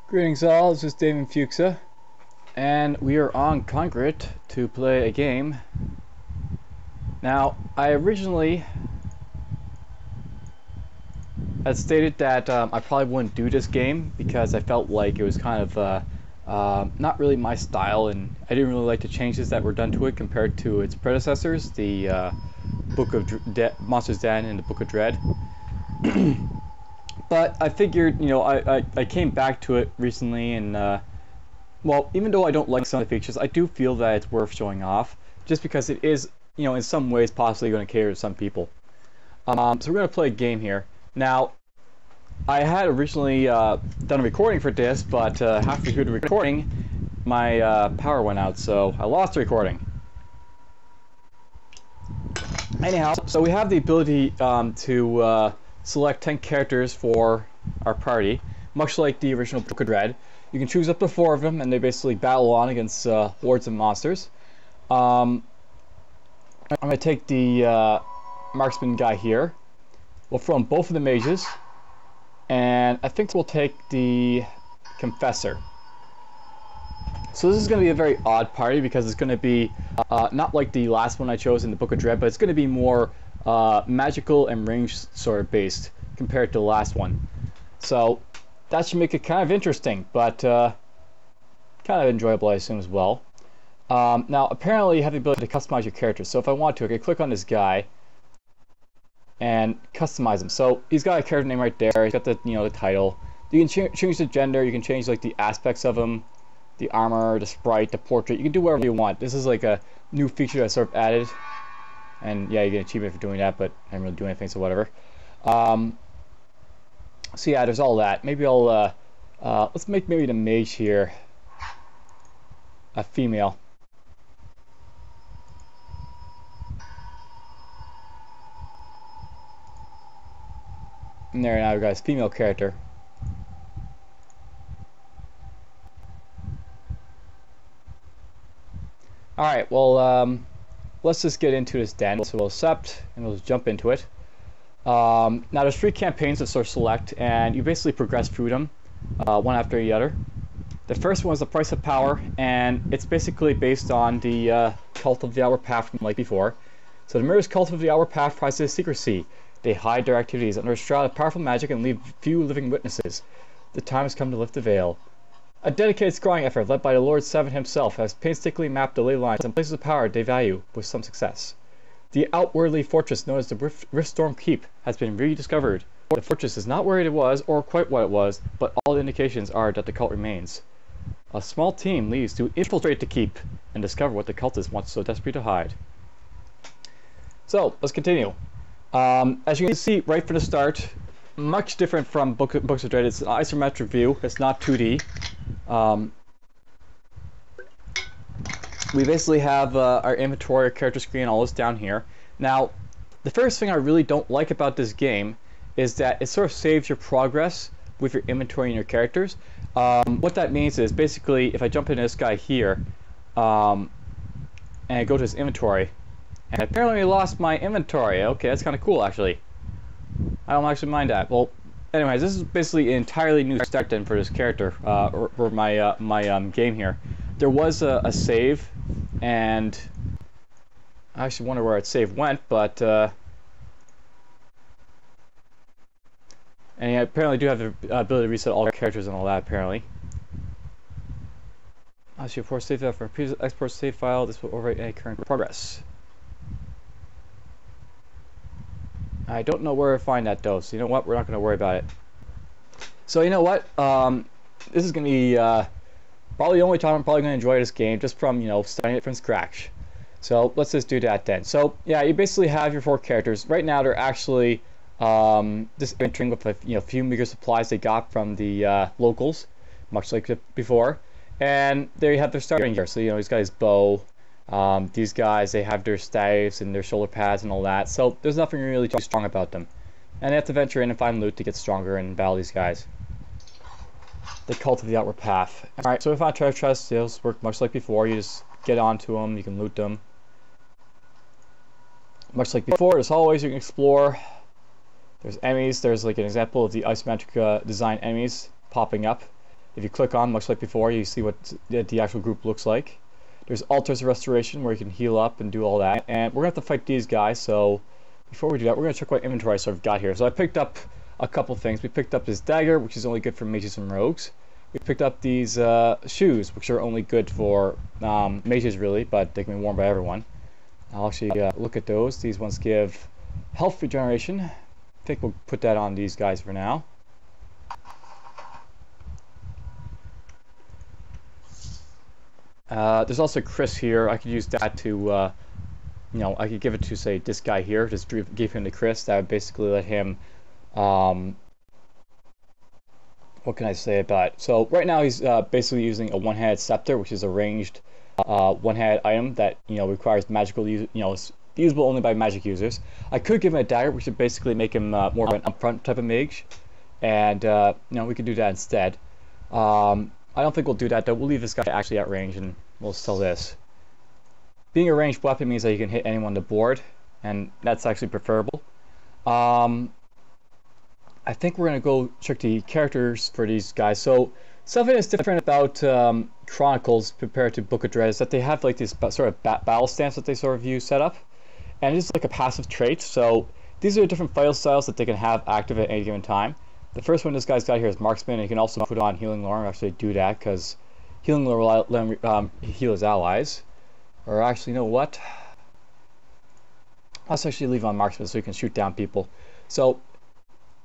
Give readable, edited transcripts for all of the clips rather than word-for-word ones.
Greetings all, this is David Fuchsa, and we are on Concrete to play a game. Now, I originally had stated that I probably wouldn't do this game because I felt like it was kind of not really my style, and I didn't really like the changes that were done to it compared to its predecessors, the Book of Monsters Den and the Book of Dread. But I figured, I came back to it recently, and well, even though I don't like some of the features, I do feel that it's worth showing off, just because it is, in some ways possibly going to cater to some people. So we're going to play a game here. Now, I had originally done a recording for this, but halfway through the recording, my power went out, so I lost the recording. Anyhow, so we have the ability to select 10 characters for our party, much like the original Book of Dread. You can choose up to 4 of them, and they basically battle on against hordes of monsters. I'm going to take the marksman guy here. We'll throw in both of the mages, and I think we'll take the confessor. So this is going to be a very odd party because it's going to be not like the last one I chose in the Book of Dread, but it's going to be more magical and ranged sort of based compared to the last one. So that should make it kind of interesting, but kind of enjoyable, I assume, as well. Now, apparently you have the ability to customize your character. So if I want to, I can click on this guy and customize him. So he's got a character name right there. He's got the the title. You can change the gender. You can change like the aspects of him, the armor, the sprite, the portrait. You can do whatever you want. This is like a new feature that sort of added. And yeah, you get an achievement for doing that, but I didn't really do anything, so whatever. So yeah, there's all that. Maybe I'll let's make maybe the mage here a female. And there, now we got his female character. Alright, well, let's just get into this den. So we'll accept, and we'll just jump into it. Now there's 3 campaigns to sort of select, and you basically progress through them, one after the other. The first one is the Price of Power, and it's basically based on the Cult of the Outward Path from like before. So the Mirror's Cult of the Outward Path prizes secrecy. They hide their activities under a shroud of powerful magic and leave few living witnesses. The time has come to lift the veil. A dedicated scrying effort led by the Lord Seven himself has painstakingly mapped the ley lines and places of power they value with some success. The outwardly fortress known as the Riftstorm Keep has been rediscovered. The fortress is not where it was or quite what it was, but all indications are that the cult remains. A small team leaves to infiltrate the keep and discover what the cultists want so desperately to hide. So, let's continue. As you can see right from the start, much different from Books of Dread. It's an isometric view. It's not 2D. We basically have our inventory, our character screen, all this down here. Now, the first thing I really don't like about this game is that it sort of saves your progress with your inventory and your characters. What that means is basically if I jump into this guy here and I go to his inventory, and apparently I lost my inventory. Okay, that's kind of cool actually. I don't actually mind that. Well, anyways, this is basically an entirely new start then for this character, or my game here. There was a save, and I actually wonder where its save went, but and I apparently do have the ability to reset all the characters and all that apparently. I should import save file from a previous export save file. This will overwrite any current progress. I don't know where to find that though, so you know what? We're not going to worry about it. So you know what? This is going to be probably the only time I'm probably going to enjoy this game, just from starting it from scratch. So let's just do that then. So yeah, you basically have your 4 characters. Right now they're actually just entering with a few meager supplies they got from the locals, much like before. And there you have their starting gear. So he's got his bow. These guys, they have their staves and their shoulder pads and all that, so there's nothing really too strong about them. And they have to venture in and find loot to get stronger and battle these guys. The Cult of the Outward Path. Alright, so if I treasure chests, they'll work much like before. You just get onto them, you can loot them. Much like before, there's hallways you can explore. There's enemies. There's like an example of the isometric design enemies popping up. If you click on, much like before, you see what the actual group looks like. There's altars of restoration where you can heal up and do all that. And we're going to have to fight these guys, so before we do that, we're going to check what inventory I sort of got here. So I picked up a couple things. We picked up this dagger, which is only good for mages and rogues. We picked up these shoes, which are only good for mages really, but they can be worn by everyone. I'll actually look at those. These ones give health regeneration. I think we'll put that on these guys for now. There's also Chris here. I could use that to, you know, I could give it to, say, this guy here. Just give him to Chris. That would basically let him, what can I say about it? So right now he's basically using a one-handed scepter, which is a ranged one-handed item that, you know, requires magical use, you know, it's usable only by magic users. I could give him a dagger, which would basically make him more of an upfront type of mage, and you know, we could do that instead. I don't think we'll do that though. We'll leave this guy actually at range and we'll sell this. Being a ranged weapon means that you can hit anyone on the board, and that's actually preferable. I think we're going to go check the characters for these guys. So something that's different about Chronicles compared to Book of Dread is that they have like this sort of battle stance that they sort of use set up, and it's like a passive trait. So these are different vital styles that they can have active at any given time. The first one this guy's got here is Marksman, and he can also put on Healing Lore. Actually do that because Healing Lore will let him heal his allies. Or actually, you know what? Let's actually leave on Marksman so he can shoot down people. So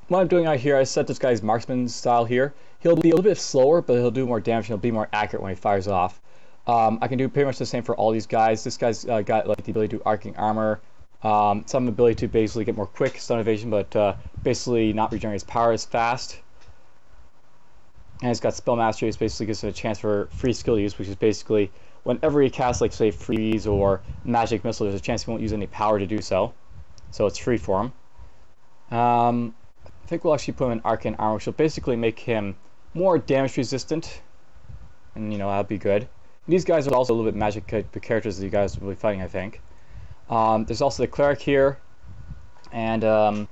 what I'm doing out here, I set this guy's Marksman style here. He'll be a little bit slower, but he'll do more damage and he'll be more accurate when he fires off. I can do pretty much the same for all these guys. This guy's got like the ability to do arcing armor. Some ability to basically get more quick stun evasion, but basically not regenerate his power as fast. And he's got spell mastery, which basically gives him a chance for free skill use, which is basically whenever he casts, like say freeze or magic missile, there's a chance he won't use any power to do so. So it's free for him. I think we'll actually put him in arcane armor, which will basically make him more damage resistant, and you know, that'll be good. And these guys are also a little bit magic characters that you guys will be fighting, I think. There's also the cleric here, and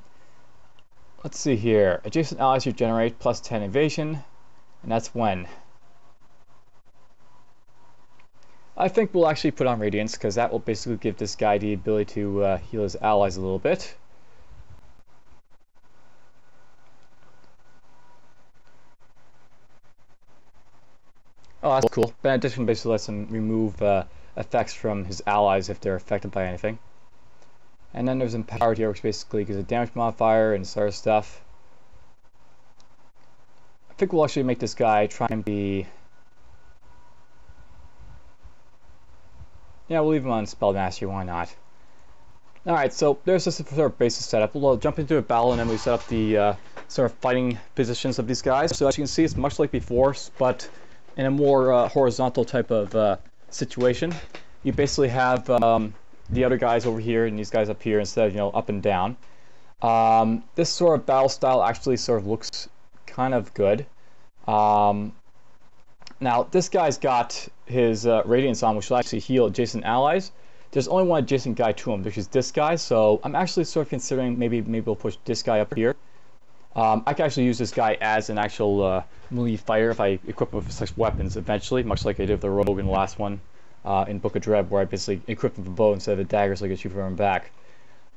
let's see here. Adjacent allies regenerate plus 10 evasion, and that's when. I think we'll actually put on Radiance, because that will basically give this guy the ability to heal his allies a little bit. Oh, that's cool. Benediction basically lets him remove effects from his allies if they're affected by anything. And then there's Empowered here, which basically gives a damage modifier and sort of stuff. I think we'll actually make this guy try and be... Yeah, we'll leave him on Spell Mastery, why not? Alright, so there's just a sort of basic setup. We'll jump into a battle and then we set up the sort of fighting positions of these guys. So as you can see, it's much like before, but in a more horizontal type of situation. You basically have the other guys over here and these guys up here instead of, you know, up and down. This sort of battle style actually sort of looks kind of good. Now this guy's got his Radiance on, which will actually heal adjacent allies. There's only one adjacent guy to him, which is this guy, so I'm actually sort of considering maybe we'll push this guy up here. I can actually use this guy as an actual melee fighter if I equip him with such weapons eventually, much like I did with the rogue in the last one in Book of Dread, where I basically equipped him with a bow instead of a dagger so I could shoot from him back.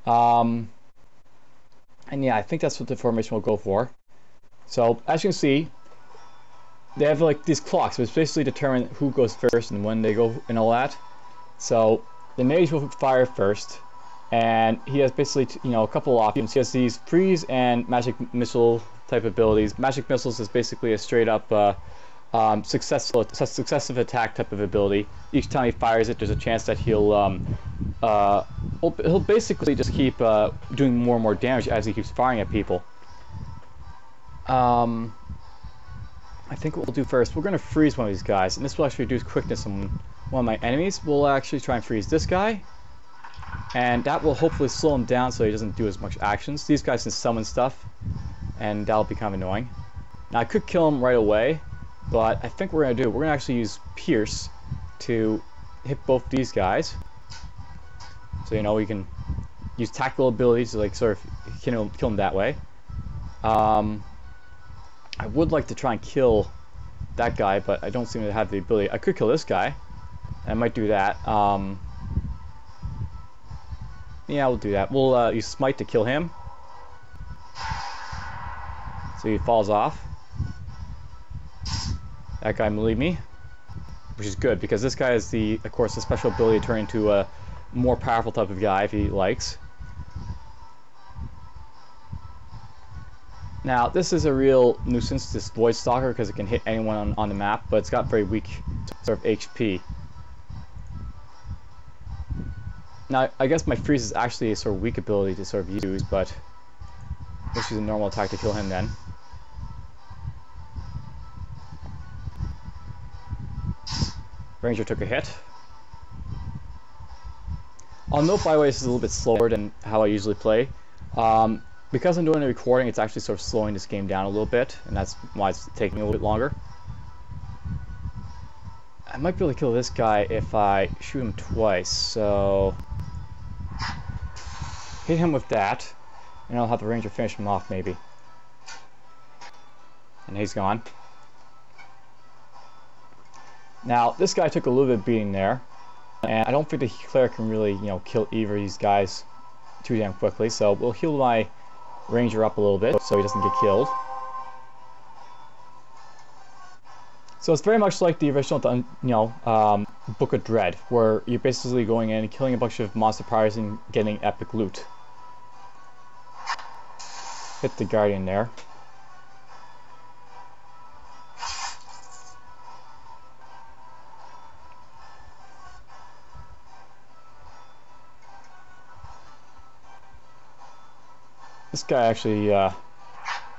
And yeah, I think that's what the formation will go for. So as you can see, they have like these clocks, which basically determine who goes first and when they go and all that. So the mage will fire first, and he has basically, you know, a couple options. He has these freeze and magic missile type abilities. Magic missiles is basically a straight up successive attack type of ability. Each time he fires it, there's a chance that he'll basically just keep doing more and more damage as he keeps firing at people. I think what we'll do first, we're going to freeze one of these guys, and this will actually reduce quickness on one of my enemies. We'll actually try and freeze this guy, and that will hopefully slow him down so he doesn't do as much actions. These guys can summon stuff, and that'll be kind of annoying. Now I could kill him right away, but I think what we're going to do, we're going to actually use Pierce to hit both these guys. So, you know, we can use tactical abilities to like sort of kill them that way. I would like to try and kill that guy, but I don't seem to have the ability. I could kill this guy. I might do that. Yeah, we'll do that. We'll use Smite to kill him. So he falls off. That guy believe me, which is good because this guy has of course, the special ability to turn into a more powerful type of guy if he likes. Now, this is a real nuisance, this Void Stalker, because it can hit anyone on the map, but it's got very weak sort of HP. Now, I guess my freeze is actually a sort of weak ability to sort of use, but let's use a normal attack to kill him then. Ranger took a hit. I'll note, by the way, this is a little bit slower than how I usually play. Because I'm doing a recording, it's actually sort of slowing this game down a little bit, and that's why it's taking a little bit longer. I might be able to kill this guy if I shoot him twice, so hit him with that, and I'll have the Ranger finish him off maybe. And he's gone. Now, this guy took a little bit of beating there, and I don't think the Cleric can really, you know, kill either of these guys too damn quickly, so we'll heal my Ranger up a little bit so he doesn't get killed. So it's very much like the original, Book of Dread, where you're basically going in and killing a bunch of monster powers and getting epic loot. Hit the Guardian there. This guy actually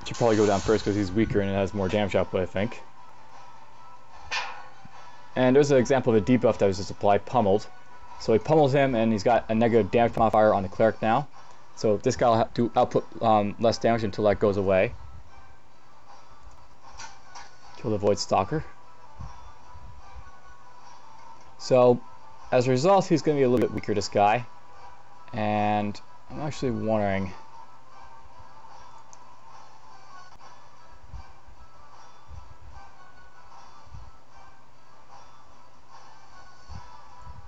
should probably go down first because he's weaker and it has more damage output, I think. And there's an example of a debuff that was just applied, Pummeled. So he pummels him and he's got a negative damage modifier on the Cleric now. So this guy will have to output less damage until that goes away. Kill the Void Stalker. So as a result, he's going to be a little bit weaker, this guy. And I'm actually wondering...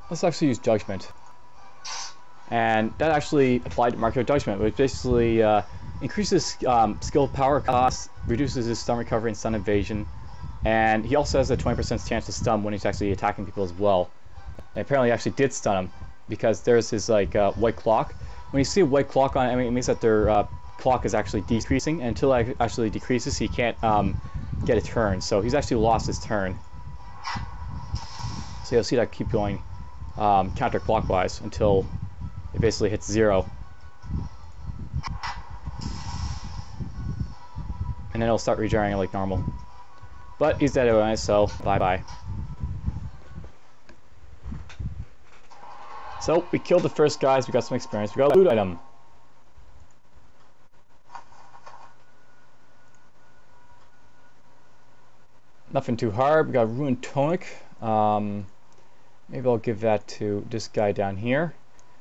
let's actually use Judgment. And that actually applied to Market Judgment, which basically increases skill power cost, reduces his stun recovery and stun evasion, and he also has a 20% chance to stun when he's actually attacking people as well. And apparently actually did stun him, because there's his white clock. When you see a white clock on it, it means that their clock is actually decreasing, and until it actually decreases, he can't get a turn. So he's actually lost his turn. So you'll see that keep going counterclockwise until it basically hits 0. And then it'll start regenerating like normal. But he's dead anyway, so bye-bye. So we killed the first guys, we got some experience, we got a loot item. Nothing too hard, we got Ruined Tonic. Maybe I'll give that to this guy down here.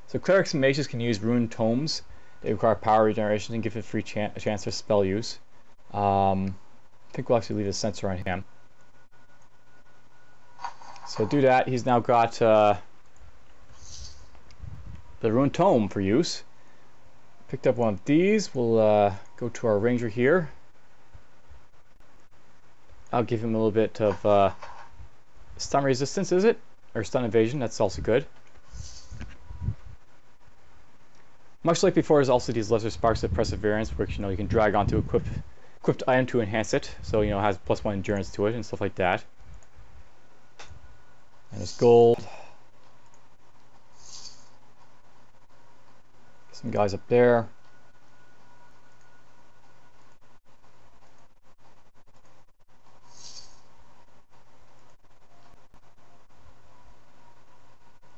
So Clerics and Mages can use Ruined Tomes. They require power regeneration and give it a free chance for spell use. I think we'll actually leave a sensor on him. So do that. He's now got the Ruined Tome for use. Picked up one of these. We'll go to our Ranger here. I'll give him a little bit of stun resistance, is it? Or stun evasion, that's also good. Much like before, there's also these lesser sparks of perseverance, which you can drag onto equipped item to enhance it, so it has +1 endurance to it and stuff like that. And there's gold. Some guys up there.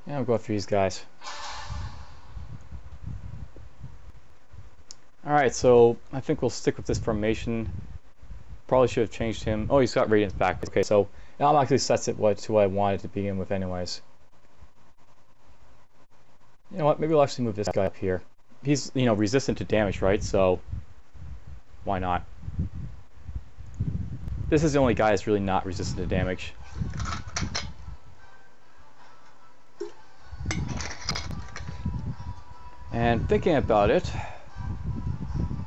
Yeah, I'll go after these guys. Alright, so I think we'll stick with this formation. Probably should have changed him. Oh, he's got Radiance back. Okay, so that actually sets it to what I wanted to begin with anyways. You know what, maybe we'll actually move this guy up here. He's, resistant to damage, right? So, why not? This is the only guy that's really not resistant to damage. And thinking about it,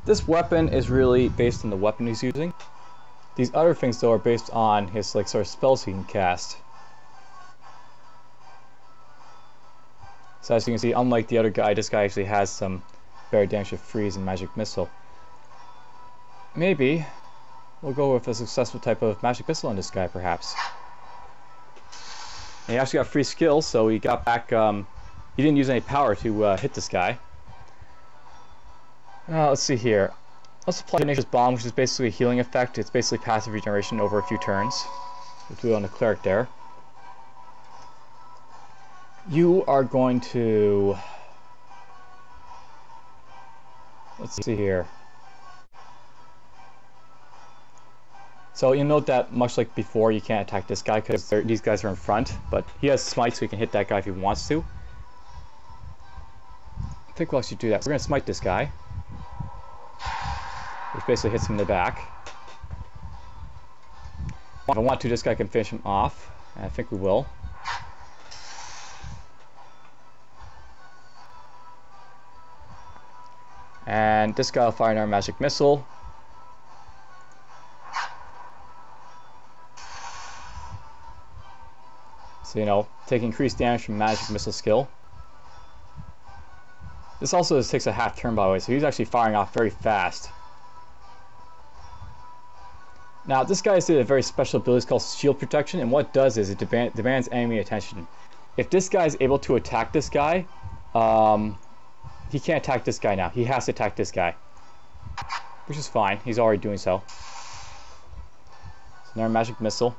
this weapon is really based on the weapon he's using. These other things though are based on his like sort of spells he can cast. So as you can see, unlike the other guy, this guy actually has some better damage with freeze and magic missile. Maybe we'll go with a successful type of magic missile on this guy, perhaps. And he actually got free skills, so he got back. He didn't use any power to hit this guy. Let's see here. Let's apply Nature's Bomb, which is basically a healing effect. It's basically passive regeneration over a few turns. We'll do it on the cleric there. You are going to... Let's see here. So you'll note that, much like before, you can't attack this guy because these guys are in front, but he has smite, so he can hit that guy if he wants to. I think we'll actually do that. We're going to smite this guy, which basically hits him in the back. If I want to, this guy can finish him off, and I think we will. And this guy will fire our magic missile. So, you know, take increased damage from magic missile skill. This also takes a half turn, by the way, so he's actually firing off very fast. Now, this guy has a very special ability called Shield Protection, and what it does is it demands enemy attention. If this guy is able to attack this guy, he can't attack this guy now. He has to attack this guy, which is fine. He's already doing so. So now magic missile.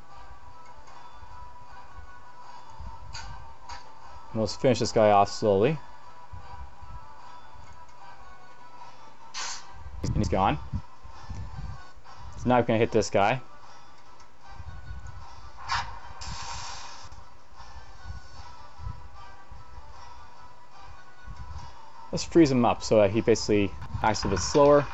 And let's finish this guy off slowly. And he's gone. So now we're going to hit this guy. Let's freeze him up so that he basically acts a bit slower.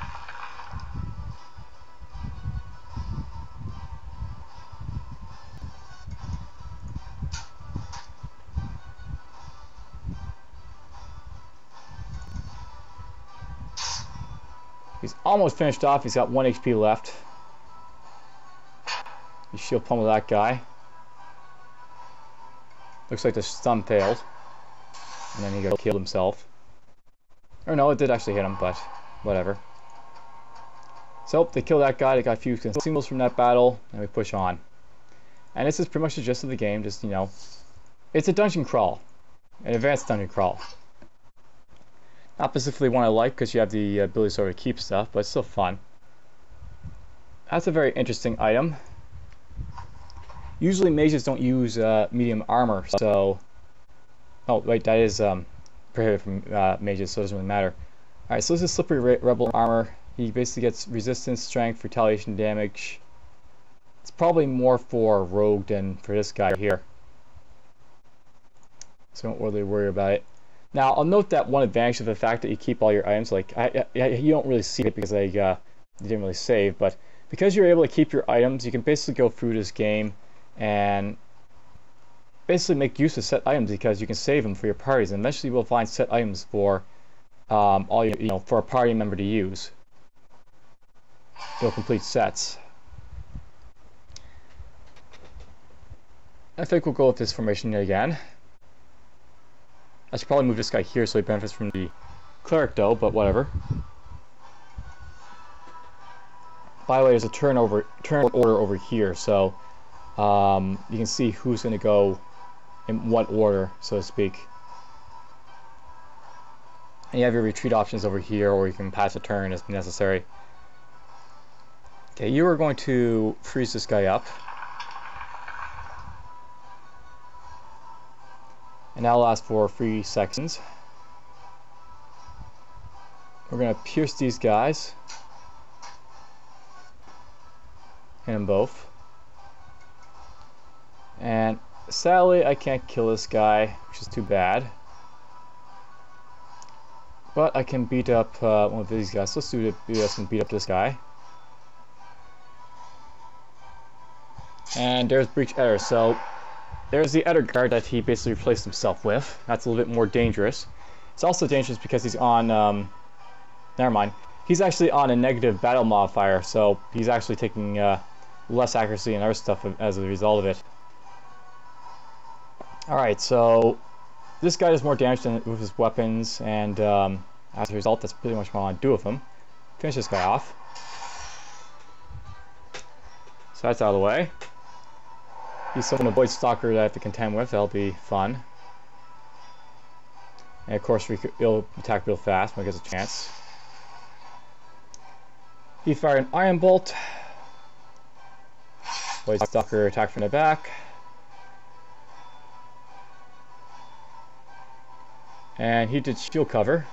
He's almost finished off. He's got 1 HP left. You shield pummel that guy. Looks like the stun failed. And then he killed himself. Or no, it did actually hit him, but whatever. So, they killed that guy. They got a few consumables from that battle. And we push on. And this is pretty much the gist of the game. Just, you know, it's a dungeon crawl. An advanced dungeon crawl. Not specifically one I like because you have the ability to sort of keep stuff, but it's still fun. That's a very interesting item. Usually mages don't use medium armor, so... Oh, wait, that is prohibited from mages, so it doesn't really matter. Alright, so this is Slippery Rebel armor. He basically gets resistance, strength, retaliation damage. It's probably more for rogue than for this guy here. So don't really worry about it. Now, I'll note that one advantage of the fact that you keep all your items, like, you don't really see it because you didn't really save, but because you're able to keep your items, you can basically go through this game and basically make use of set items because you can save them for your parties, and eventually we'll find set items for all your, for a party member to use. They'll complete sets. I think we'll go with this formation again. I should probably move this guy here so he benefits from the cleric though, but whatever. By the way, there's a turn order over here, so you can see who's going to go in what order, so to speak. And you have your retreat options over here, or you can pass a turn if necessary. Okay, you are going to freeze this guy up. And that'll last for 3 seconds. We're going to pierce these guys. Hit them both. And sadly, I can't kill this guy, which is too bad. But I can beat up one of these guys. Let's do this and beat up this guy. And there's Breach Editor. So there's the Editor guard that he basically replaced himself with. That's a little bit more dangerous. It's also dangerous because he's on, never mind. He's actually on a negative battle modifier, so he's actually taking less accuracy and other stuff as a result of it. Alright, so this guy does more damage with his weapons, and as a result, that's pretty much what I want to do with him. Finish this guy off. So that's out of the way. He's someone a Void Stalker that I have to contend with. That'll be fun. And of course, he'll attack real fast when he gets a chance. He fired an Iron Bolt. Void Stalker attacked from the back. And he did shield cover.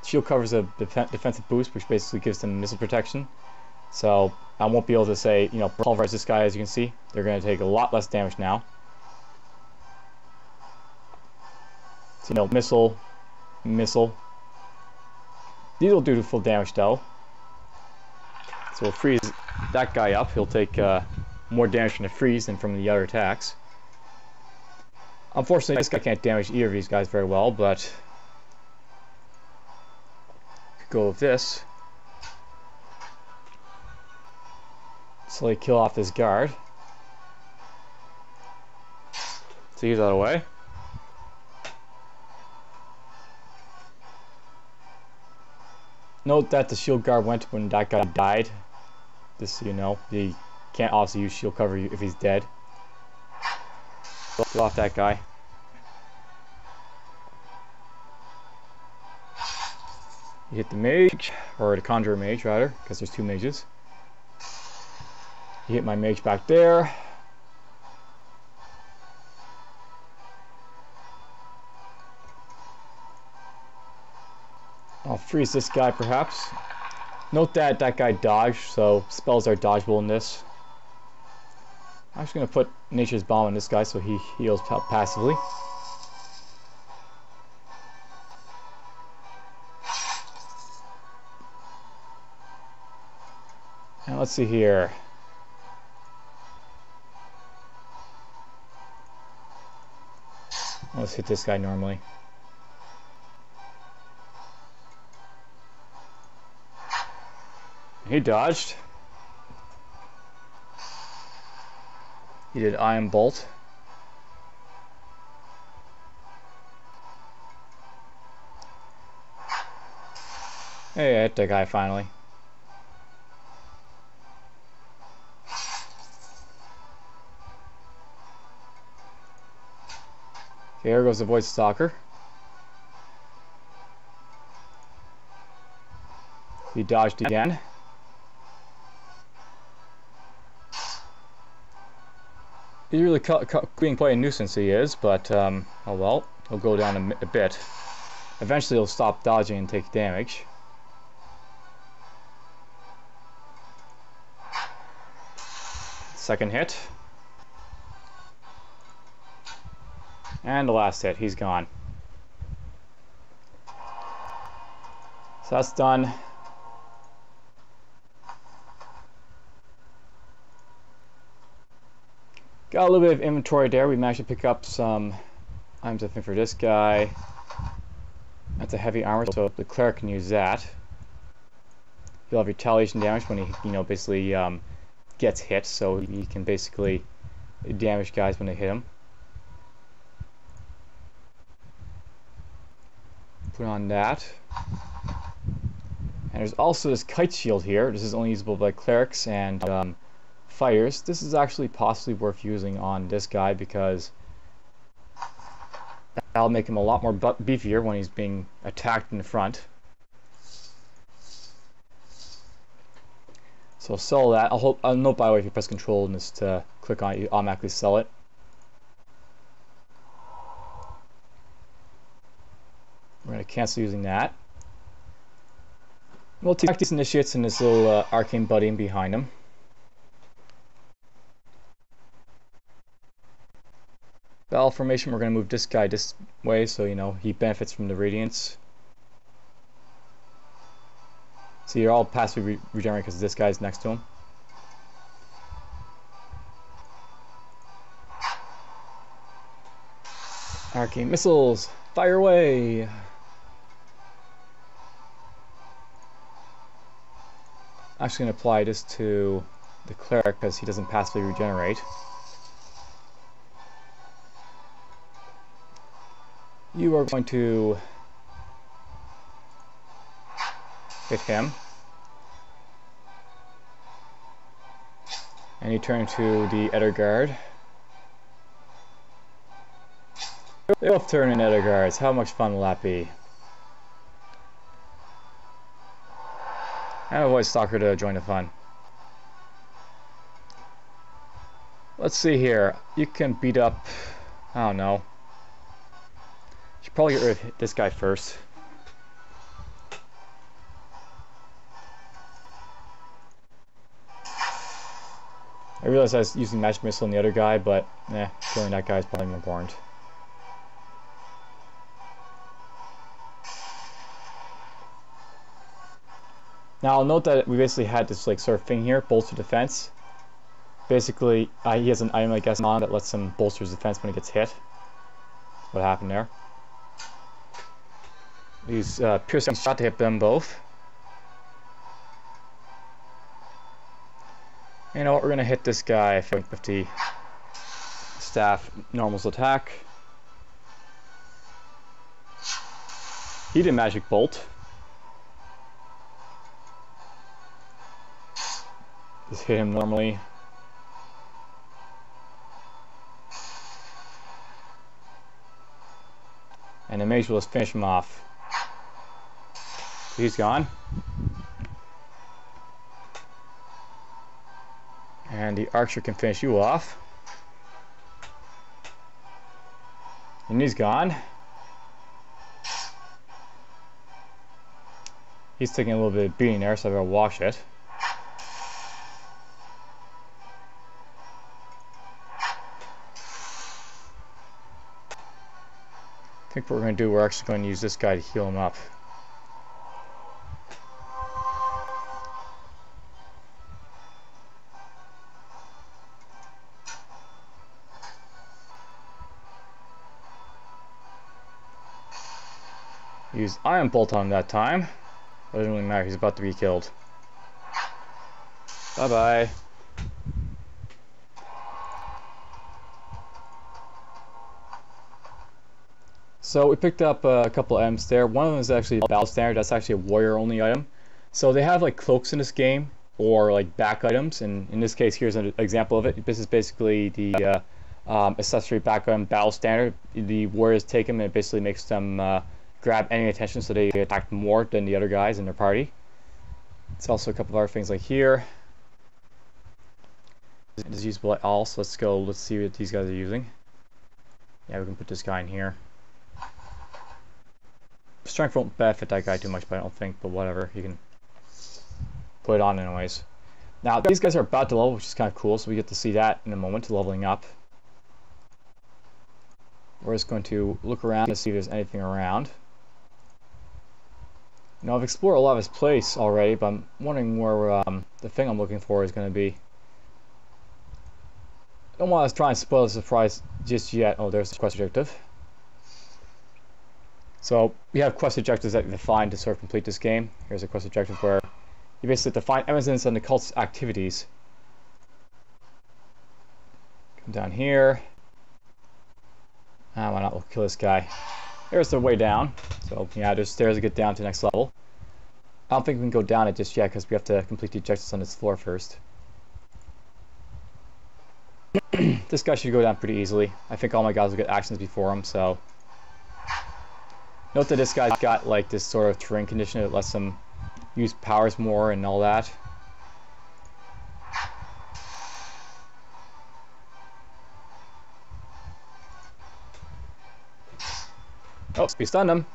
Shield cover is a defensive boost, which basically gives them missile protection. So I won't be able to say, you know, pulverize this guy. As you can see, they're going to take a lot less damage now. So, you know, missile. These will do full damage though. So we'll freeze that guy up. He'll take more damage from the freeze than from the other attacks. Unfortunately, this guy can't damage either of these guys very well, but go with this. Slowly kill off this guard. So he's out of the way. Note that the shield guard went when that guy died. Just so you know, you can't also use shield cover if he's dead. Kill off that guy. You hit the mage, or the conjurer mage rather, because there's two mages. You hit my mage back there. I'll freeze this guy perhaps. Note that that guy dodged, so spells are dodgeable in this. I'm just going to put Nature's Bomb on this guy so he heals passively. And let's see here. Let's hit this guy normally. He dodged. He did Iron Bolt. Hey, I hit that guy finally. Okay, here goes the Void Stalker. He dodged again. He's really being quite a nuisance, he is, but oh well, he'll go down a bit. Eventually he'll stop dodging and take damage. Second hit. And the last hit, he's gone. So that's done. Got a little bit of inventory there. We managed to pick up some items, I think, for this guy. That's a heavy armor, so the cleric can use that. He'll have retaliation damage when he, you know, basically gets hit, so he can basically damage guys when they hit him. Put on that. And there's also this kite shield here. This is only usable by clerics and fighters. This is actually possibly worth using on this guy because that'll make him a lot more beefier when he's being attacked in the front. So sell that. I'll note by the way, if you press Control and just click on it, you automatically sell it. We're going to cancel using that. We'll take these initiates and this little arcane buddy behind him. Battle formation, we're going to move this guy this way so you know he benefits from the radiance. So you're all passively regenerated because this guy's next to him. Arcane missiles, fire away! I'm actually going to apply this to the cleric because he doesn't passively regenerate. You are going to hit him. And you turn to the Ether Guard. They both turn in Ether Guards. How much fun will that be? I avoid Stalker to join the fun. Let's see here. You can beat up... I don't know. Should probably get rid of this guy first. I realized I was using Magic Missile on the other guy, but killing that guy is probably more important. Now I'll note that we basically had this like sort of thing here, bolster defense. Basically, he has an item I guess on that lets him bolster his defense when he gets hit. What happened there? Use piercing shot to hit them both. You know what, we're going to hit this guy with the staff normal's attack. He did magic bolt. Just hit him normally. And the mage will just finish him off. He's gone. And the archer can finish you off. And he's gone. He's taking a little bit of beating there, so I better wash it. I think what we're going to do, we're actually going to use this guy to heal him up. Use Iron Bolt on him that time. But it doesn't really matter, he's about to be killed. Bye bye. So we picked up a couple of items there. One of them is actually a battle standard. That's actually a warrior only item. So they have like cloaks in this game, or like back items, and in this case here's an example of it. This is basically the accessory back item battle standard. The warriors take them and it basically makes them grab enemy attention so they attack more than the other guys in their party. It's also a couple of other things like here. It's usable at all, so let's see what these guys are using. Yeah, we can put this guy in here. Strength won't benefit that guy too much, but I don't think, but whatever, you can put it on anyways. Now, these guys are about to level, which is kind of cool, so we get to see that in a moment, leveling up. We're just going to look around to see if there's anything around. Now, I've explored a lot of this place already, but I'm wondering where the thing I'm looking for is going to be. I don't want to try and spoil the surprise just yet. Oh, there's the quest objective. So we have quest objectives that you define to sort of complete this game. Here's a quest objective where you basically define evidence on the cult's activities. Come down here. Why not? We'll kill this guy. There's the way down. So yeah, there's stairs to get down to the next level. I don't think we can go down it just yet because we have to complete the objectives on this floor first. This guy should go down pretty easily. I think all my guys will get actions before him, so. Note that this guy's got like this sort of terrain condition that lets him use powers more and all that. Oh, we stunned him.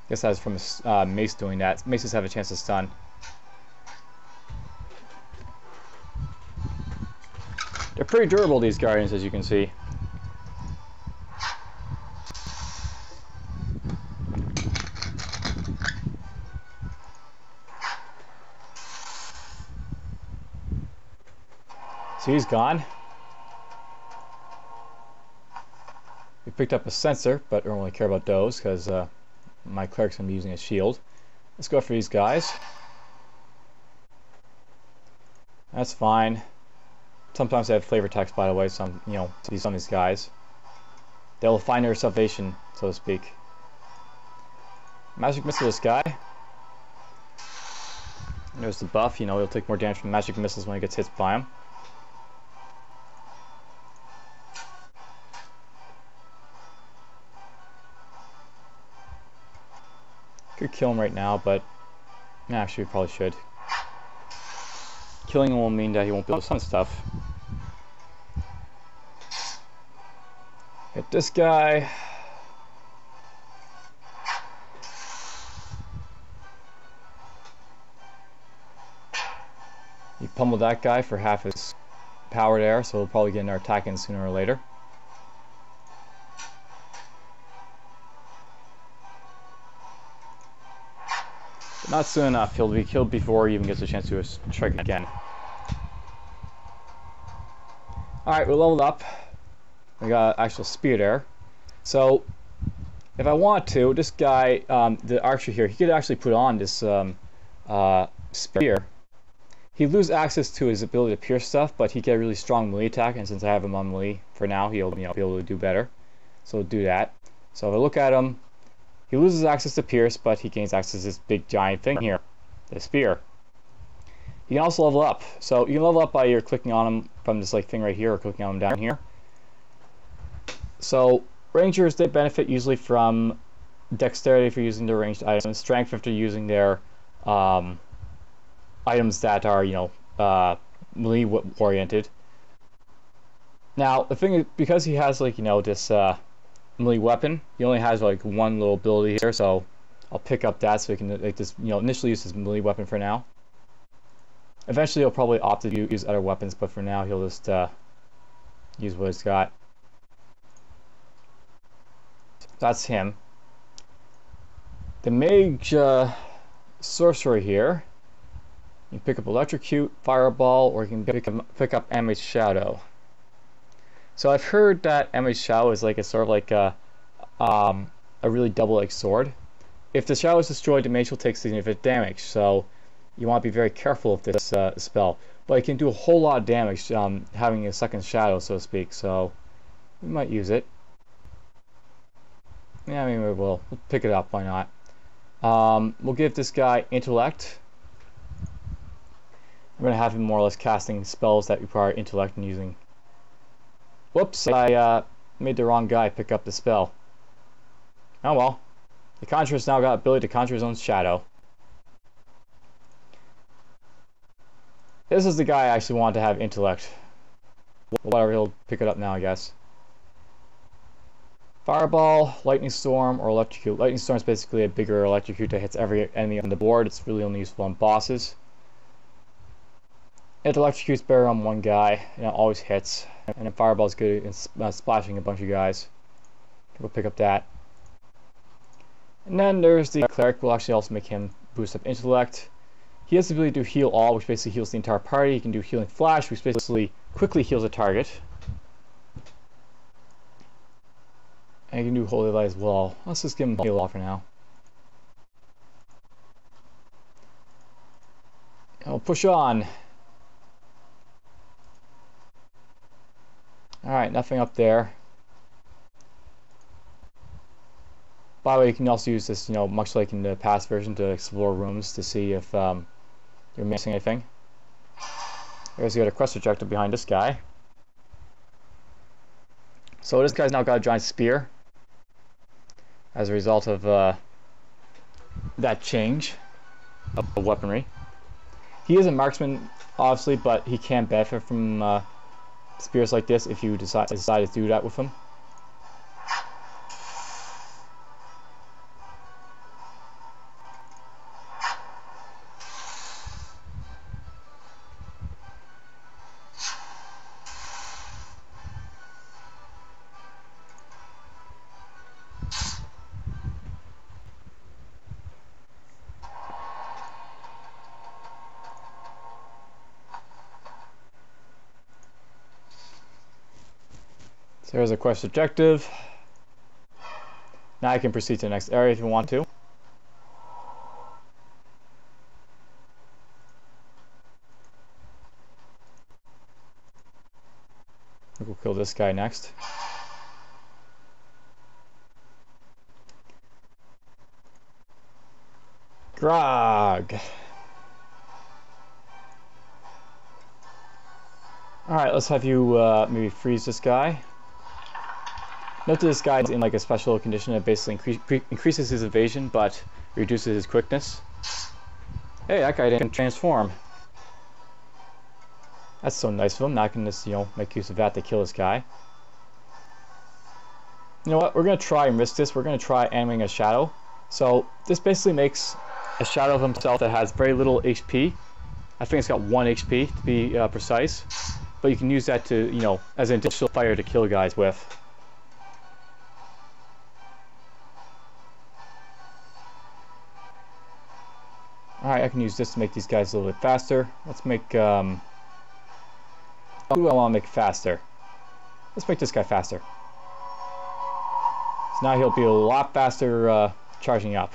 Guess that was from his mace doing that. Maces have a chance to stun. They're pretty durable, these guardians, as you can see. So he's gone. picked up a sensor, but I don't really care about those because my cleric's going to be using a shield. Let's go for these guys. That's fine. Sometimes they have flavor text, by the way, some, you know, to some of these guys. They'll find their salvation, so to speak. Magic missile this guy. There's the buff, you know, he'll take more damage from magic missiles when he gets hit by them. Could kill him right now, but actually we probably should. Killing him will mean that he won't be able to summon stuff. Hit this guy. He pummeled that guy for half his power there, so we'll probably get another attack in sooner or later. But not soon enough. He'll be killed before he even gets a chance to strike again. Alright, we're leveled up. We got actual spear there. So, if I want to, this guy, the archer here, he could actually put on this spear. He'd lose access to his ability to pierce stuff, but he get a really strong melee attack, and since I have him on melee for now, he'll be able to do better. So we'll do that. So if I look at him, he loses access to pierce, but he gains access to this big giant thing here, the spear. He can also level up. So you can level up by either clicking on him from this like thing right here, or clicking on him down here. So rangers, they benefit usually from dexterity if you're using their ranged items, strength if they're using their items that are, you know, melee oriented. Now the thing is, because he has like, you know, this melee weapon, he only has like one little ability here, so I'll pick up that so he can like just, you know, initially use his melee weapon for now. Eventually he'll probably opt to use other weapons, but for now he'll just use what he's got. That's him. The mage sorcerer here, you can pick up electrocute, fireball, or you can pick up Animate Shadow. So I've heard that Animate Shadow is like a sort of like a really double-edged sword. If the shadow is destroyed, the mage will take significant damage. So you want to be very careful of this spell. But it can do a whole lot of damage, having a second shadow, so to speak. So we might use it. Yeah, I mean, we'll pick it up. Why not? We'll give this guy intellect. We're gonna have him more or less casting spells that require intellect and using. Whoops! I made the wrong guy pick up the spell. Oh well. The Conjurer's now got ability to conjure his own shadow. This is the guy I actually wanted to have intellect. Whatever, he'll pick it up now, I guess. Fireball, Lightning Storm, or Electrocute. Lightning Storm is basically a bigger electrocute that hits every enemy on the board. It's really only useful on bosses. It electrocutes better on one guy, and it always hits. And then Fireball is good at splashing a bunch of guys. We'll pick up that. And then there's the Cleric. We'll actually also make him boost up Intellect. He has the ability to heal all, which basically heals the entire party. He can do Healing Flash, which basically quickly heals a target. And you can do Holy Light as well. Let's just give him heal all for now. And we'll push on. Alright, nothing up there. By the way, you can also use this, you know, much like in the past version, to explore rooms to see if you're missing anything. There's the other quest objective behind this guy. So this guy's now got a giant spear as a result of that change of weaponry. He is a marksman, obviously, but he can benefit from spears like this if you decide to do that with him. So there's a quest objective. Now I can proceed to the next area if you want to. We'll kill this guy next. Grog! Alright, let's have you maybe freeze this guy. Note that this guy is in like a special condition that basically increases his evasion but reduces his quickness. Hey, that guy didn't transform. That's so nice of him. Now I can just, you know, make use of that to kill this guy. You know what? We're going to try and risk this. We're going to try animating a shadow. So this basically makes a shadow of himself that has very little HP. I think it's got 1 HP to be precise. But you can use that to, you know, as an additional fire to kill guys with. Alright, I can use this to make these guys a little bit faster. Let's make, who do I want to make faster? Let's make this guy faster. So now he'll be a lot faster charging up.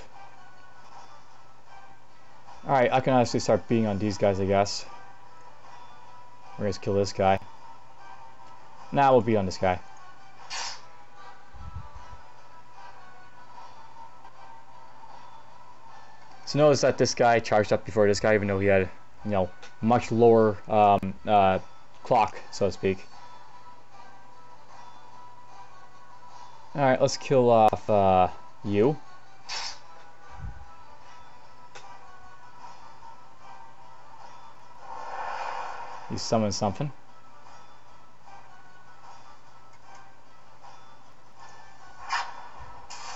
Alright, I can actually start beating on these guys, I guess. We're going to kill this guy. Now we'll beat on this guy. So notice that this guy charged up before this guy, even though he had, you know, much lower clock, so to speak. Alright, let's kill off you. You summon something.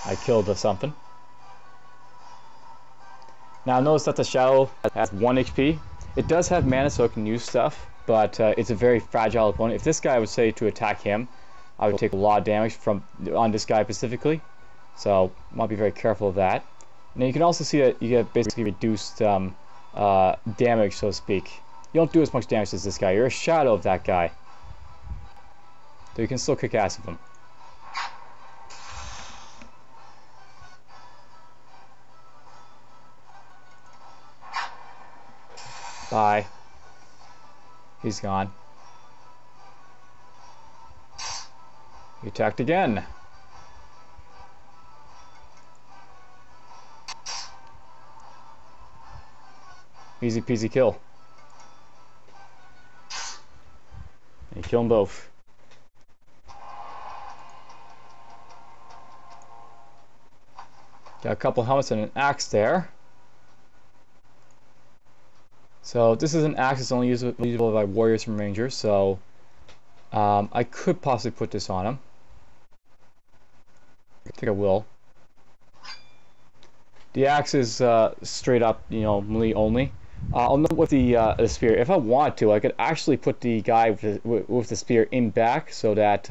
I killed something. Now notice that the shadow has 1 HP. It does have mana so it can use stuff, but it's a very fragile opponent. If this guy, I would say to attack him, I would take a lot of damage on this guy specifically. So I want to be very careful of that. And then you can also see that you get basically reduced damage, so to speak. You don't do as much damage as this guy. You're a shadow of that guy. So you can still kick ass with him. Bye. He's gone. He attacked again. Easy peasy kill. And you kill them both. Got a couple helmets and an axe there. So this is an axe that's only usable by warriors and rangers, so I could possibly put this on him. I think I will. The axe is straight up, you know, melee only. I'll note with the spear, if I want to, I could actually put the guy with the spear in back, so that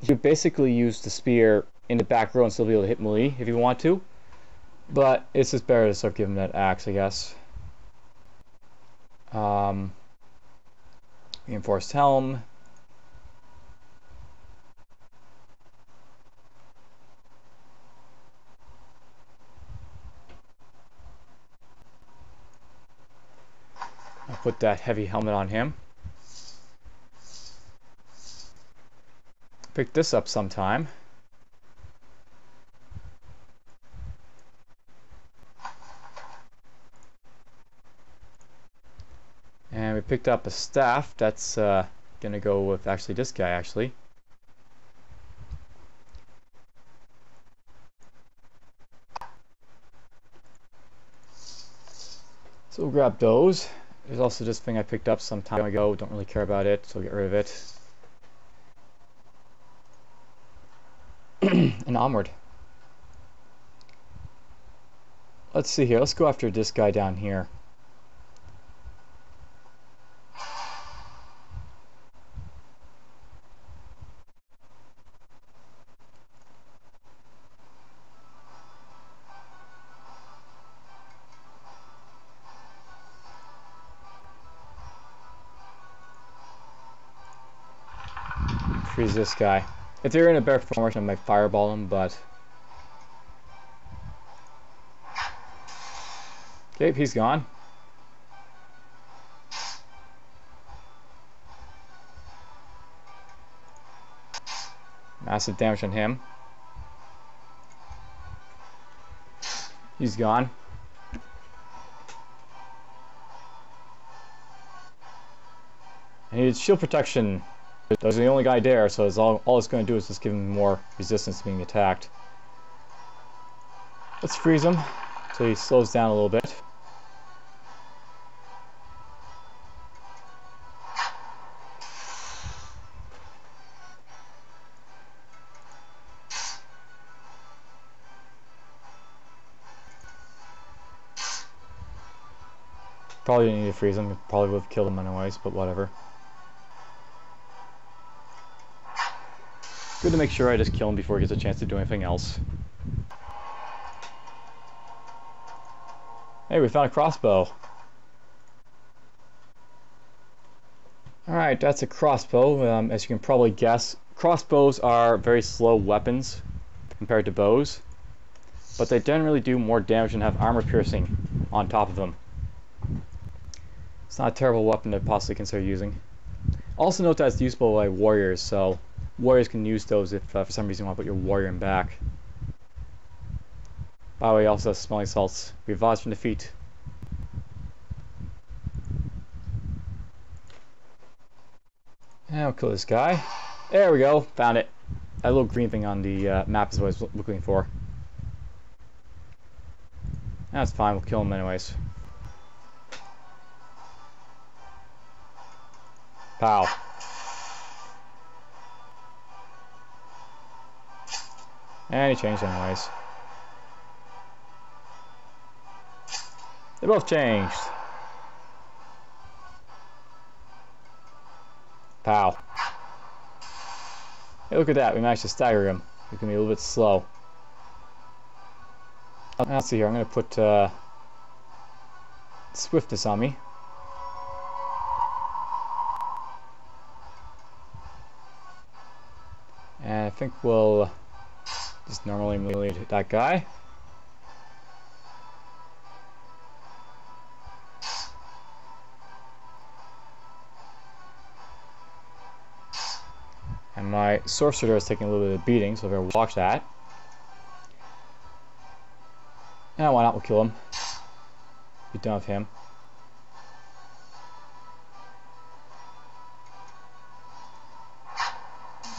you basically use the spear in the back row and still be able to hit melee if you want to. But it's just better to start giving that axe, I guess. Reinforced helm. I'll put that heavy helmet on him. Pick this up sometime. And we picked up a staff. That's gonna go with actually this guy actually. So we'll grab those. There's also this thing I picked up some time ago. Don't really care about it, so get rid of it. And onward. Let's see here. Let's go after this guy down here. Freeze this guy. If they're in a better formation, I might fireball him, but Okay, he's gone. Massive damage on him. He's gone. And he needs shield protection. Those are the only guy there, so all it's going to do is just give him more resistance to being attacked. Let's freeze him so he slows down a little bit. Probably didn't need to freeze him. Probably would have killed him anyways, but whatever. Good to make sure I just kill him before he gets a chance to do anything else. Hey, we found a crossbow. Alright, that's a crossbow. As you can probably guess, crossbows are very slow weapons compared to bows, but they generally do more damage and have armor piercing on top of them. It's not a terrible weapon to possibly consider using. Also note that it's usable by warriors, so warriors can use those if for some reason you want to put your warrior in back. By the way, also smelling salts. Revives from defeat. Now we'll kill this guy. There we go, found it. That little green thing on the map is what I was looking for. That's fine, we'll kill him anyways. Pow. And he changed anyways. They both changed. Pow. Hey, look at that. We managed to stagger him. He can be a little bit slow. Let's see here. I'm going to put swiftness on me. And I think we'll just normally melee that guy. And my sorcerer is taking a little bit of beating, so I better watch that. And why not? We'll kill him. Be done with him.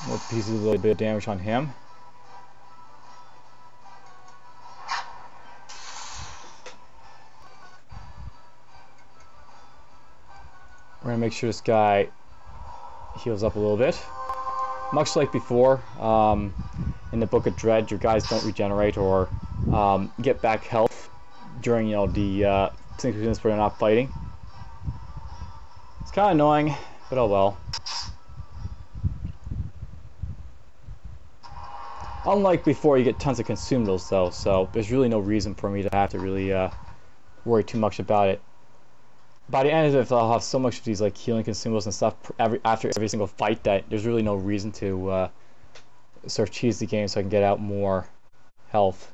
More pieces, a little bit of damage on him. We're gonna make sure this guy heals up a little bit. Much like before, in the Book of Dread, your guys don't regenerate or get back health during, you know, the synchronous where they're not fighting. It's kind of annoying, but oh well. Unlike before, you get tons of consumables though, so there's really no reason for me to have to really worry too much about it. By the end of it, I'll have so much of these like healing consumables and stuff after every single fight that there's really no reason to sort of cheese the game so I can get out more health.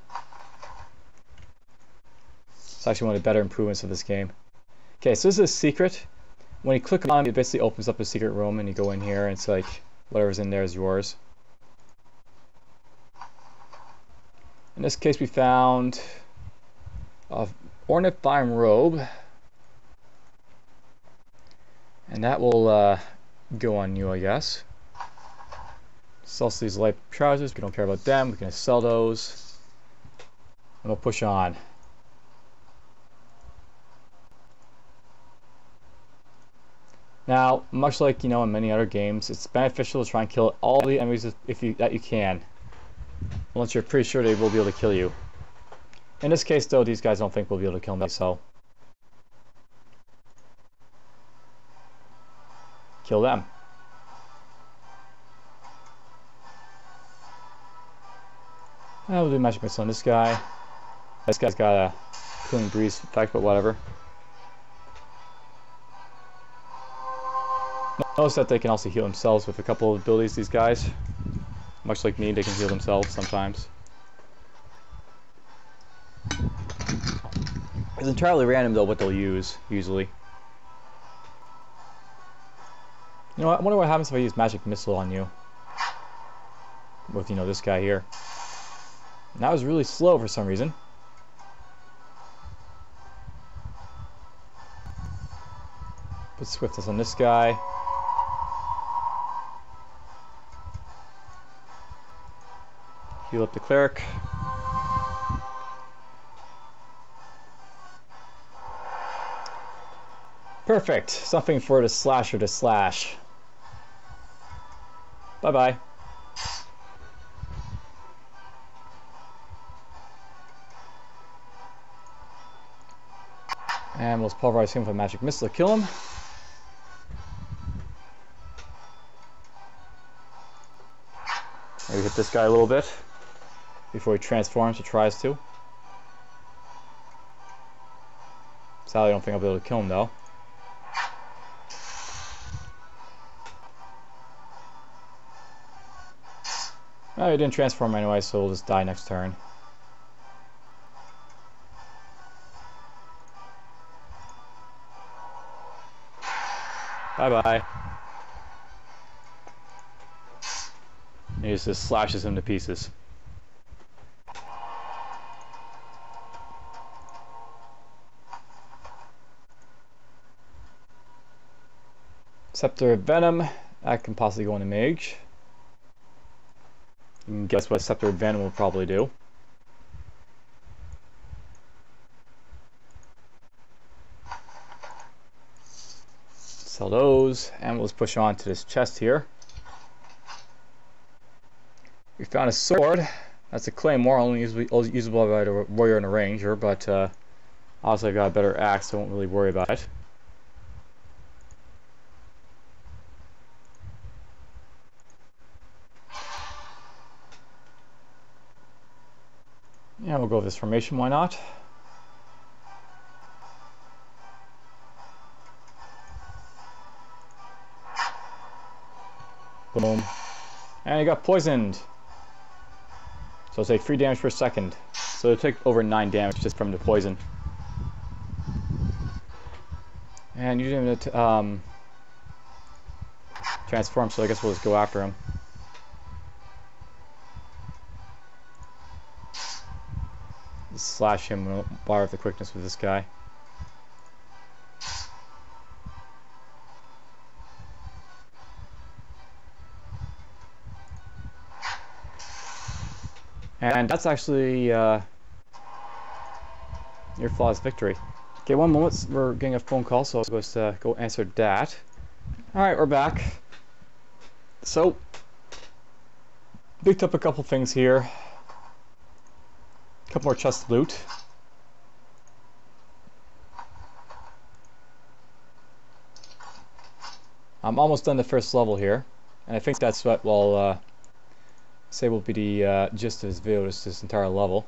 It's actually one of the better improvements of this game. Okay, so this is a secret. When you click on it, it basically opens up a secret room and you go in here and it's like whatever's in there is yours. In this case we found a ornate vine robe. And that will go on you, I guess. Sell these light trousers. We don't care about them. We can sell those. And we'll push on. Now, much like in many other games, it's beneficial to try and kill all the enemies that you can, unless you're pretty sure they will be able to kill you. In this case, though, these guys don't think we'll be able to kill me, so kill them. We'll do magic missile on this guy. This guy's got a cooling breeze effect, but whatever. Notice that they can also heal themselves with a couple of abilities, these guys. Much like me, they can heal themselves sometimes. It's entirely random though what they'll use, usually. You know what, I wonder what happens if I use Magic Missile on you. With, you know, this guy here. And that was really slow for some reason. Put Swiftness on this guy. Heal up the Cleric. Perfect. Something for the Slasher to slash. Bye-bye. And we'll pulverize him with a Magic Missile to kill him. Maybe hit this guy a little bit before he transforms or tries to. Sadly, I don't think I'll be able to kill him though. Oh, he didn't transform anyway, so we'll just die next turn. Bye-bye. He just slashes him to pieces. Scepter of Venom. That can possibly go into Mage. You can guess what Scepter of Venom will probably do. Sell those, and we'll just push on to this chest here. We found a sword. That's a claymore, only usable by a warrior and a ranger, but obviously I've got a better axe, so I won't really worry about it. Yeah, we'll go with this formation, why not? Boom. And he got poisoned. So it'll take 3 damage per second. So it'll take over 9 damage just from the poison. And you didn't transform, so I guess we'll just go after him. Just slash him, we'll bar up the quickness with this guy. And that's actually your flawless victory. Okay, one moment, we're getting a phone call, so I'll just go answer that. Alright, we're back. So, picked up a couple things here. A couple more chests of loot. I'm almost done the first level here, and I think that's what will say will be the gist of this video, this entire level.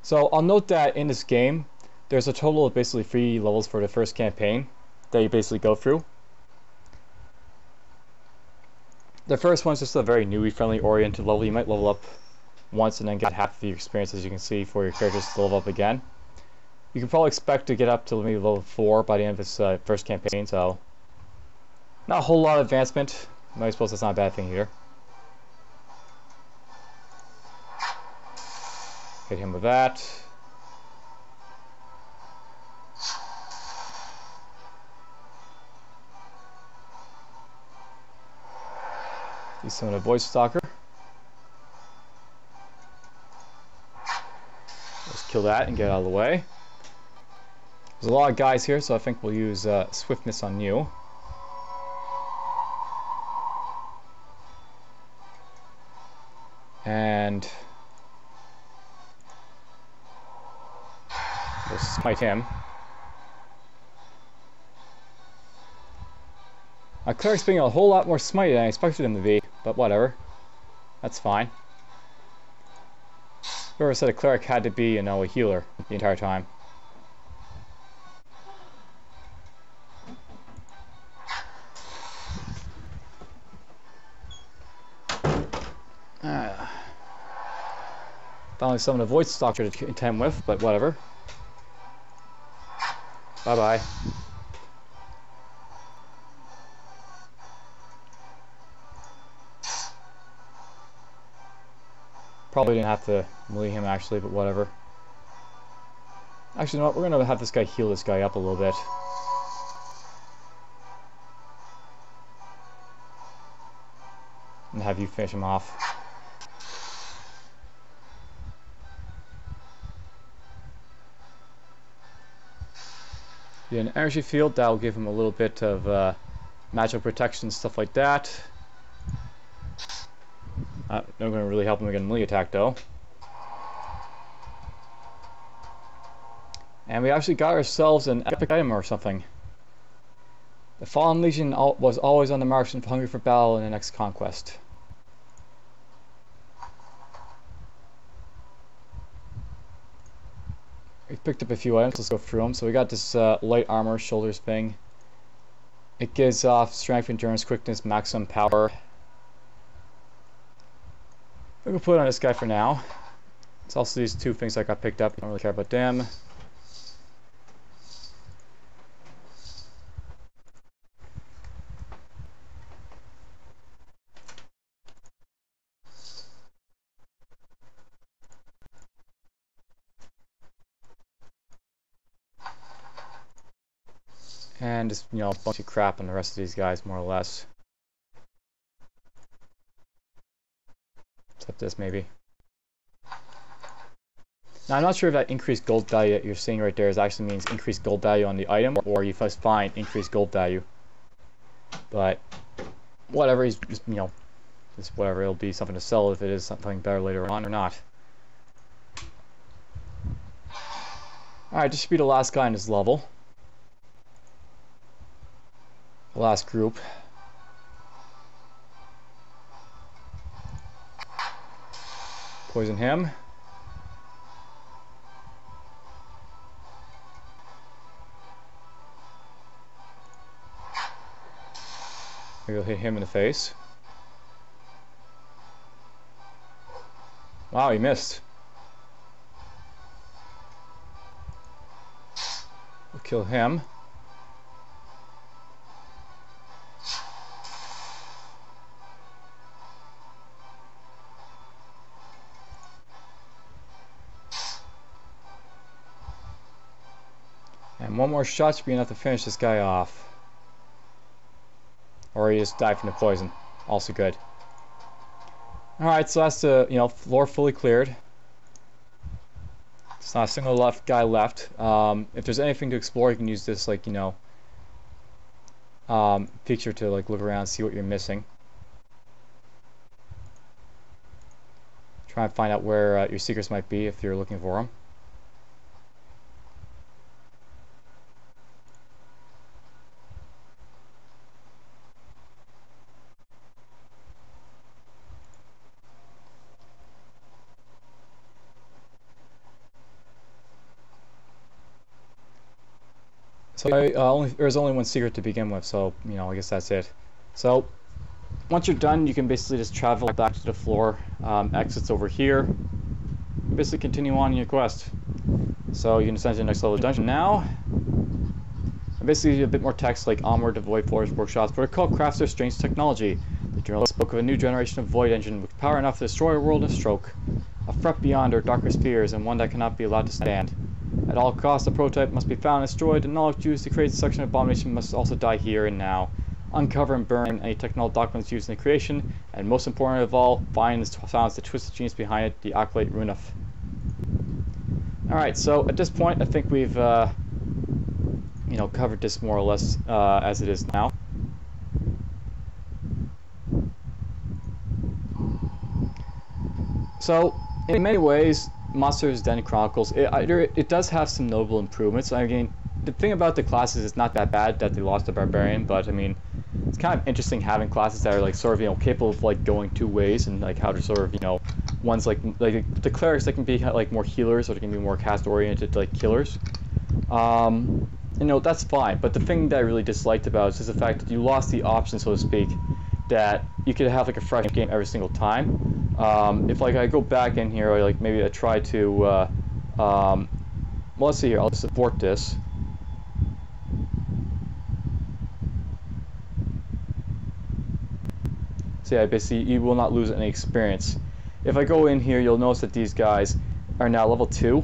So I'll note that in this game, there's a total of basically 3 levels for the first campaign that you basically go through. The first one's just a very newbie-friendly oriented level. You might level up once and then get half of the experience, as you can see, for your characters to level up again. You can probably expect to get up to maybe level 4 by the end of this first campaign, so not a whole lot of advancement. I suppose that's not a bad thing here. Hit him with that. Use some of the Voice Stalker. Let's kill that and get out of the way. There's a lot of guys here, so I think we'll use Swiftness on you. And we'll smite him. My cleric's being a whole lot more smitey than I expected him to be, but whatever. That's fine. Whoever said a cleric had to be, you know, a healer the entire time. Finally summoned a Voice Stalker to contend with, but whatever. Bye-bye. Probably didn't have to melee him actually, but whatever. Actually, you know what? We're gonna have this guy heal this guy up a little bit. And have you finish him off. Get an energy field, that'll give him a little bit of magical protection, stuff like that. Not going to really help him against melee attack though. And we actually got ourselves an epic item or something. The Fallen Legion was always on the march and hungry for battle in the next conquest. We picked up a few items, let's go through them. So we got this light armor, shoulders thing. It gives off strength, endurance, quickness, maximum power. We can put it on this guy for now. It's also these two things I got picked up, I don't really care about them. And just, you know, a bunch of crap on the rest of these guys, more or less. Except this, maybe. Now, I'm not sure if that increased gold value that you're seeing right there actually means increased gold value on the item, or you just find increased gold value. But, whatever, he's just, you know, just whatever, it'll be something to sell if it is something better later on or not. Alright, this should be the last guy in this level. The last group. Poison him. Maybe we'll hit him in the face. Wow, he missed. We'll kill him. And one more shot should be enough to finish this guy off. Or he just died from the poison. Also good. Alright, so that's the, you know, floor fully cleared. There's not a single guy left. If there's anything to explore, you can use this, like, you know, feature to, like, look around and see what you're missing. Try and find out where your secrets might be if you're looking for them. So there's only one secret to begin with, so, you know, I guess that's it. So once you're done, you can basically just travel back to the floor. Exits over here. Basically continue on in your quest. So you can ascend to the next level of the dungeon now. And basically a bit more text like onward to Void Floors Workshops Protocol crafts their strange technology. The journalist spoke of a new generation of Void engine with power enough to destroy a world in a stroke. A threat beyond our darkest fears and one that cannot be allowed to stand. At all costs, the prototype must be found and destroyed. The knowledge used to create such an abomination must also die here and now. Uncover and burn any technical documents used in the creation, and most important of all, find and silence the twisted genius behind it, the Acolyte Runef. Alright, so at this point, I think we've, you know, covered this more or less as it is now. So, in many ways, Monsters Den Chronicles, it does have some notable improvements. I mean, the thing about the classes is not that bad that they lost the Barbarian, but I mean, it's kind of interesting having classes that are like sort of, you know, capable of like going two ways, and like how to sort of, you know, one's like the clerics that can be like more healers, or they can be more cast oriented like killers. You know, that's fine, but the thing that I really disliked about it is just the fact that you lost the option, so to speak, that you could have like a fresh game every single time. If like I go back in here, or like maybe I try to, well, let's see here, I'll just abort this. So yeah, basically you will not lose any experience. If I go in here, you'll notice that these guys are now level 2.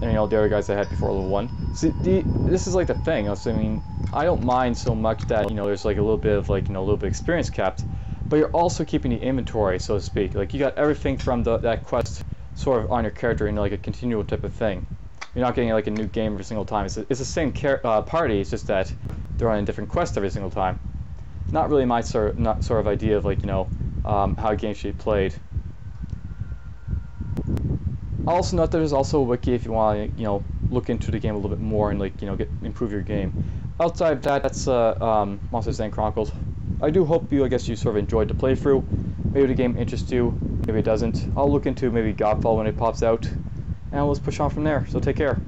And the other guys I had before level 1. See, this is like the thing. I mean, I don't mind so much that there's like a little bit of a little bit of experience capped, but you're also keeping the inventory, so to speak. Like you got everything from that quest sort of on your character in like a continual type of thing. You're not getting like a new game every single time. It's the same party. It's just that they're on a different quest every single time. Not really my sort of idea of how a game should be played. I'll also note that there's also a wiki if you want to look into the game a little bit more and improve your game. Outside of that, that's Monsters and Chronicles. I do hope you sort of enjoyed the playthrough. Maybe the game interests you, maybe it doesn't. I'll look into maybe Godfall when it pops out, and let's push on from there. So take care.